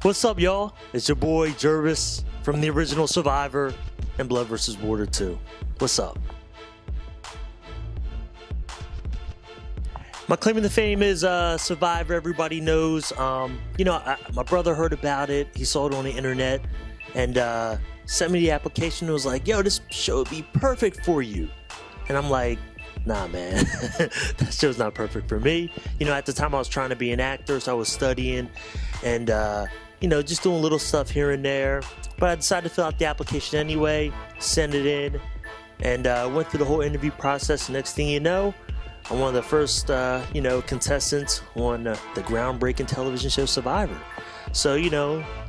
What's up, y'all? It's your boy Gervase from the original Survivor and Blood vs. Water 2. What's up? My claim to fame is Survivor. Everybody knows. My brother heard about it. He saw it on the internet and sent me the application and was like, yo, this show would be perfect for you. And I'm like, nah, man, that show's not perfect for me. At the time I was trying to be an actor, so I was studying and, just doing little stuff here and there. But I decided to fill out the application anyway, send it in, and went through the whole interview process. Next thing you know, I'm one of the first, contestants on the groundbreaking television show Survivor. So,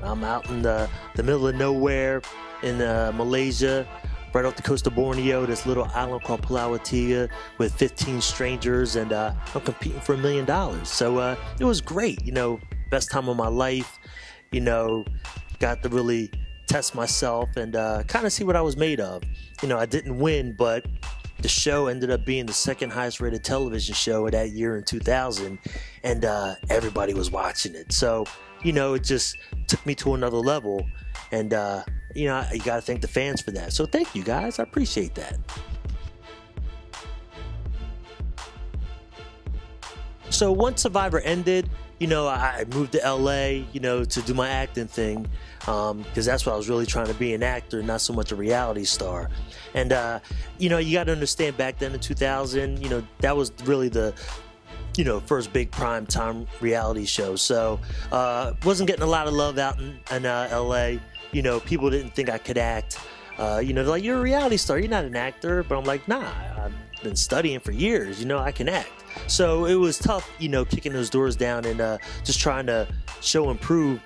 I'm out in the middle of nowhere in Malaysia, right off the coast of Borneo, this little island called Pulau Atiya with 15 strangers, and I'm competing for $1 million. So it was great, best time of my life, got to really test myself and kind of see what I was made of. I didn't win, but the show ended up being the second highest rated television show of that year in 2000, and everybody was watching it. So, it just took me to another level, and you got to thank the fans for that. So thank you guys. I appreciate that. So once Survivor ended, I moved to LA, to do my acting thing, because that's what I was really trying to be, an actor, not so much a reality star. And, you got to understand back then in 2000, that was really the, first big prime time reality show. So, wasn't getting a lot of love out in LA. People didn't think I could act. They're like, you're a reality star, you're not an actor. But I'm like, nah, I've been studying for years, I can act. So it was tough, kicking those doors down and just trying to show and prove,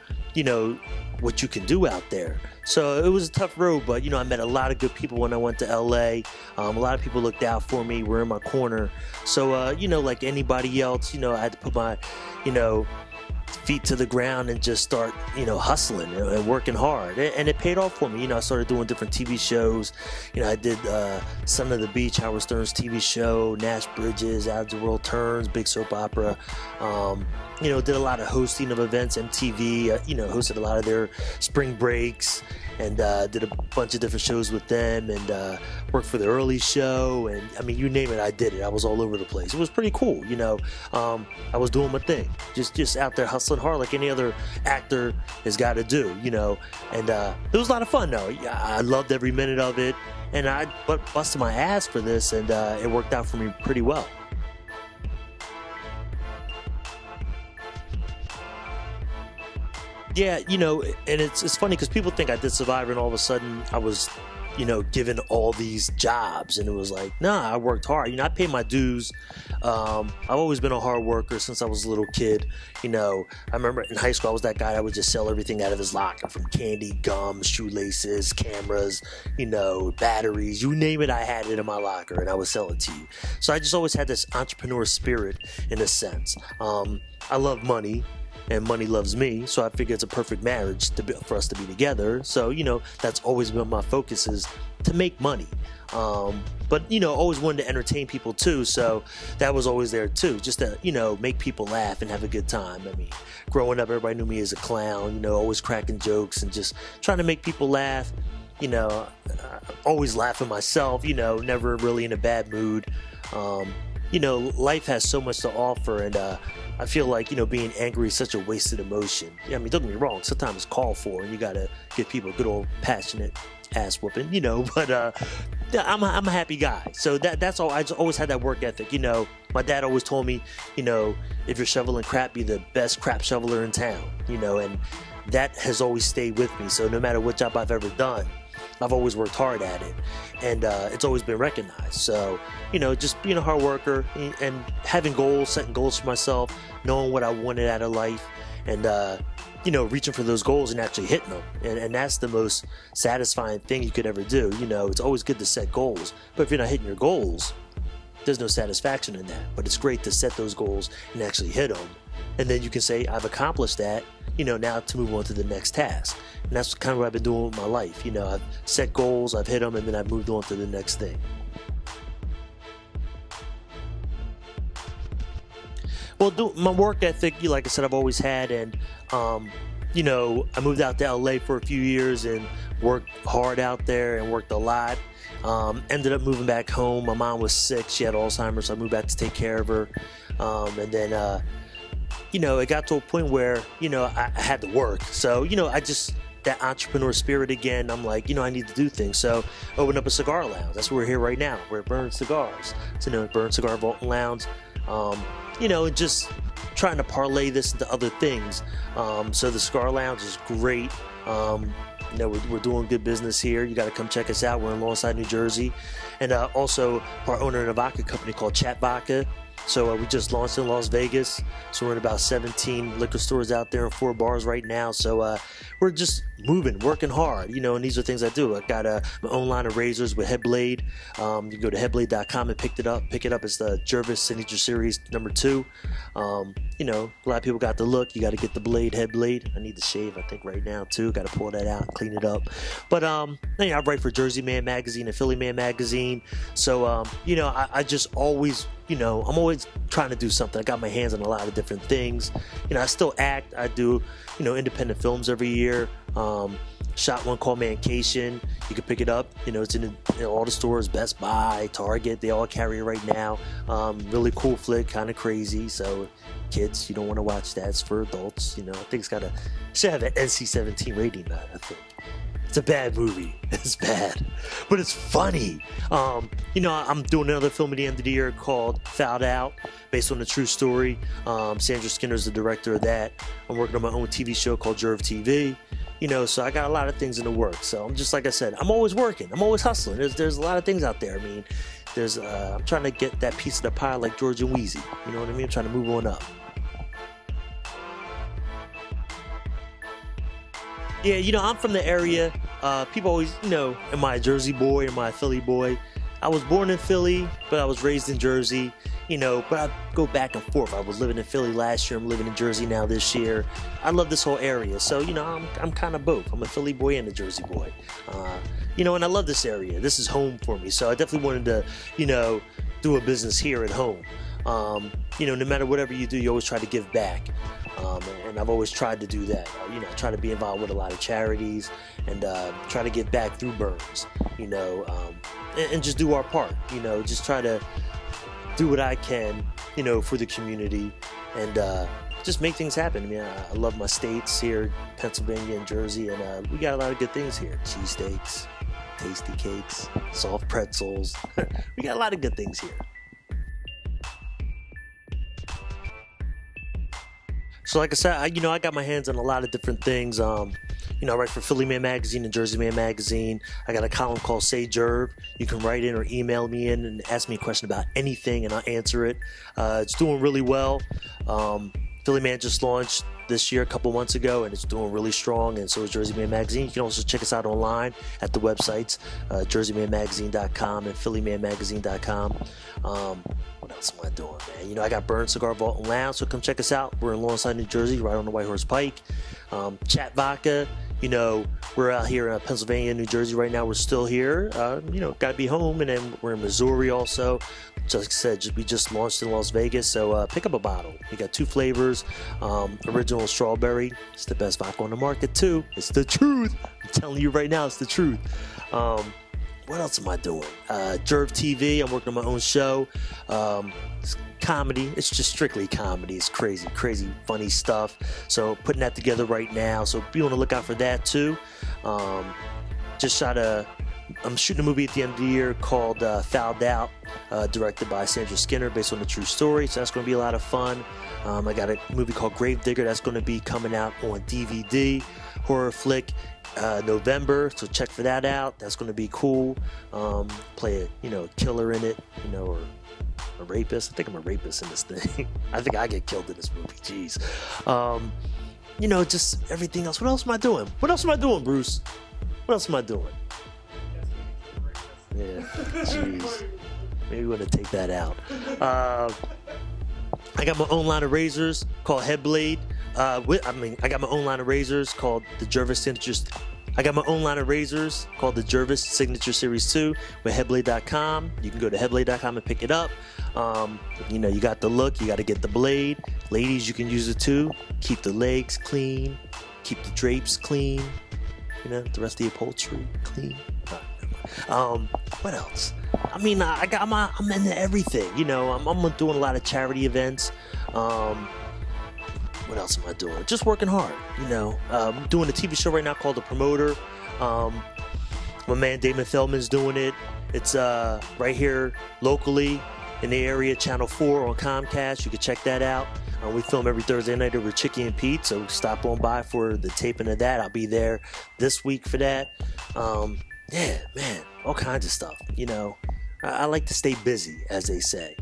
what you can do out there. So it was a tough road, but, I met a lot of good people when I went to LA. A lot of people looked out for me, were in my corner. So, like anybody else, I had to put my, feet to the ground and just start, hustling and working hard. And it paid off for me. I started doing different TV shows. I did Son of the Beach, Howard Stern's TV show, Nash Bridges, As the World Turns, big soap opera. Did a lot of hosting of events, MTV, hosted a lot of their spring breaks, and did a bunch of different shows with them, and worked for the early show, and I mean, you name it, I did it. I was all over the place. It was pretty cool, I was doing my thing, just out there hustling hard like any other actor has got to do, and it was a lot of fun though. I loved every minute of it, and I busted my ass for this, and it worked out for me pretty well. Yeah, and it's funny because people think I did Survivor and all of a sudden I was, given all these jobs, and it was like, nah, I worked hard. I paid my dues. I've always been a hard worker since I was a little kid. I remember in high school I was that guy that would just sell everything out of his locker, from candy, gum, shoelaces, cameras, batteries, you name it, I had it in my locker and I would sell it to you. So I just always had this entrepreneur spirit in a sense. I love money, and money loves me, so I figure it's a perfect marriage for us to be together. So, that's always been my focus, is to make money. But, always wanted to entertain people too, so that was always there too, just to, make people laugh and have a good time. I mean, growing up, everybody knew me as a clown, always cracking jokes and just trying to make people laugh. Always laughing myself, never really in a bad mood. Life has so much to offer, and I feel like, being angry is such a wasted emotion. I mean, don't get me wrong, sometimes it's called for, and you gotta give people a good old passionate ass whooping, but I'm a happy guy. So that's all. I just always had that work ethic. My dad always told me, if you're shoveling crap, be the best crap shoveler in town, and that has always stayed with me. So no matter what job I've ever done, I've always worked hard at it, and it's always been recognized. So, just being a hard worker and having goals, setting goals for myself, knowing what I wanted out of life, and, reaching for those goals and actually hitting them. And that's the most satisfying thing you could ever do. It's always good to set goals, but if you're not hitting your goals, there's no satisfaction in that. But it's great to set those goals and actually hit them. And then you can say, I've accomplished that, now to move on to the next task. And that's kind of what I've been doing with my life. I've set goals, I've hit them, and then I've moved on to the next thing. Well, my work ethic, like I said, I've always had, and I moved out to LA for a few years and worked hard out there and worked a lot. Ended up moving back home. My mom was sick. She had Alzheimer's, so I moved back to take care of her. And then, it got to a point where, I had to work. So, that entrepreneur spirit again, I'm like, I need to do things. So opened up a cigar lounge. That's where we're here right now. We're at Burn Cigars. So, Burn Cigar Vault and Lounge. And just trying to parlay this into other things. So the cigar lounge is great. We're doing good business here. You got to come check us out. We're in Lawnside, New Jersey. And also part owner of a vodka company called Chat Vodka. So we just launched in Las Vegas. So we're in about 17 liquor stores out there and 4 bars right now. So we're just moving, working hard, and these are things I do. I got my own line of razors with Headblade. You can go to headblade.com and pick it up. It's the Gervase Signature Series #2. A lot of people got the look. You got to get the blade, Headblade. I need to shave, I think, right now, too. Got to pull that out and clean it up. But, I write for Jersey Man Magazine and Philly Man Magazine. So, I just always, I'm always trying to do something. I got my hands on a lot of different things. I still act. I do, independent films every year. Shot one called Mancation. You can pick it up. It's in all the stores, Best Buy, Target. They all carry it right now. Really cool flick, kind of crazy. So, kids, you don't want to watch that. It's for adults. I think should have an NC-17 rating. I think it's a bad movie. It's bad, but it's funny. I'm doing another film at the end of the year called Fouled Out, based on a true story. Sandra Skinner's the director of that. I'm working on my own TV show called Gervase TV. So I got a lot of things in the works. So I'm just, like I said, I'm always working. I'm always hustling. There's a lot of things out there. I mean, I'm trying to get that piece of the pie like George and Wheezy. You know what I mean? I'm trying to move on up. Yeah, I'm from the area. People always, am I a Jersey boy? Am I a Philly boy? I was born in Philly, but I was raised in Jersey. But I go back and forth. I was living in Philly last year. I'm living in Jersey now this year. I love this whole area. So, I'm kind of both. I'm a Philly boy and a Jersey boy. And I love this area. This is home for me. So I definitely wanted to, do a business here at home. No matter whatever you do, you always try to give back. And I've always tried to do that. I try to be involved with a lot of charities and try to give back through Burns, and just do our part, just try to do what I can, for the community and just make things happen. I mean, I love my states here, Pennsylvania and Jersey, and we got a lot of good things here. Cheesesteaks, tasty cakes, soft pretzels. We got a lot of good things here. So like I said, I got my hands on a lot of different things. I write for Philly Man Magazine and Jersey Man Magazine. I got a column called Say Jerv. You can write in or email me in and ask me a question about anything and I'll answer it. It's doing really well. Philly Man just launched this year a couple months ago and it's doing really strong, and so is Jersey Man Magazine. You can also check us out online at the websites, jerseymanmagazine.com and phillymanmagazine.com. What else am I doing, man? I got Burn Cigar Vault and Lounge, so come check us out. We're in Lawnside, New Jersey, right on the White Horse Pike. Chat Vodka, we're out here in Pennsylvania, New Jersey right now. We're still here, got to be home, and then we're in Missouri also. Just like I said, we just launched in Las Vegas, so pick up a bottle. We got 2 flavors, original strawberry. It's the best vodka on the market too. It's the truth. I'm telling you right now, it's the truth. What else am I doing? Gerv TV. I'm working on my own show. It's comedy. It's just strictly comedy. It's crazy, funny stuff. So putting that together right now. So be on the lookout for that too. I'm shooting a movie at the end of the year called Fouled Out, directed by Sandra Skinner, based on a true story. So that's going to be a lot of fun. I got a movie called Gravedigger that's going to be coming out on DVD, horror flick, November. So check for that out. That's going to be cool. Play a killer in it, or a rapist. I think I'm a rapist in this thing. I think I get killed in this movie. Jeez. Just everything else. What else am I doing? Bruce? What else am I doing? Yeah, jeez. Maybe we're gonna take that out. I got my own line of razors called Headblade. I got my own line of razors called the Gervase Signature. I got my own line of razors called the Gervase Signature Series 2 with headblade.com. You can go to headblade.com and pick it up. You got the look, you got to get the blade. Ladies, you can use it too. Keep the legs clean. keep the drapes clean, you know, the rest of the upholstery clean. What else? I mean, I'm into everything, you know. I'm doing a lot of charity events. What else am I doing? Just working hard, you know. I'm doing a TV show right now called The Promoter. My man Damon Feldman's doing it. It's right here locally in the area, Channel 4 on Comcast. You can check that out. We film every Thursday night over Chicky and Pete, so stop on by for the taping of that. I'll be there this week for that. Yeah, man, all kinds of stuff, you know. I like to stay busy, as they say.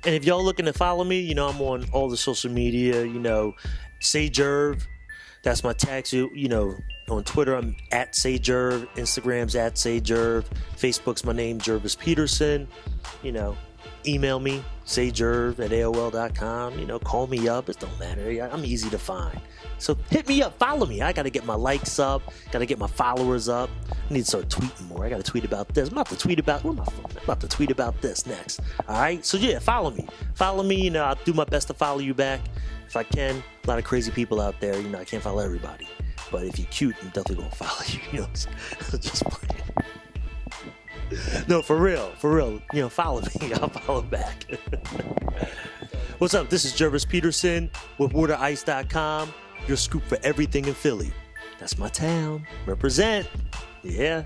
And if y'all looking to follow me, you know, I'm on all the social media, you know, Say Gerv. That's my tag. So, you know, on Twitter, I'm at Say Gerv. Instagram's at Say Gerv. Facebook's my name, Gervase Peterson. You know, email me, saygerv@aol.com. You know, call me up. It don't matter. I'm easy to find. So hit me up. Follow me. I got to get my likes up. Got to get my followers up. I need to start tweeting more. I got to tweet about this. I'm about to tweet about, where my phone? I'm about to tweet about this next. All right? So, yeah, follow me. Follow me. You know, I'll do my best to follow you back if I can. A lot of crazy people out there. You know, I can't follow everybody. But if you're cute, I'm definitely going to follow you. You know, just playing. No, for real. You know, follow me. I'll follow back. What's up? This is Gervase Peterson with WaterIce.com. Your scoop for everything in Philly. That's my town. Represent. Yeah.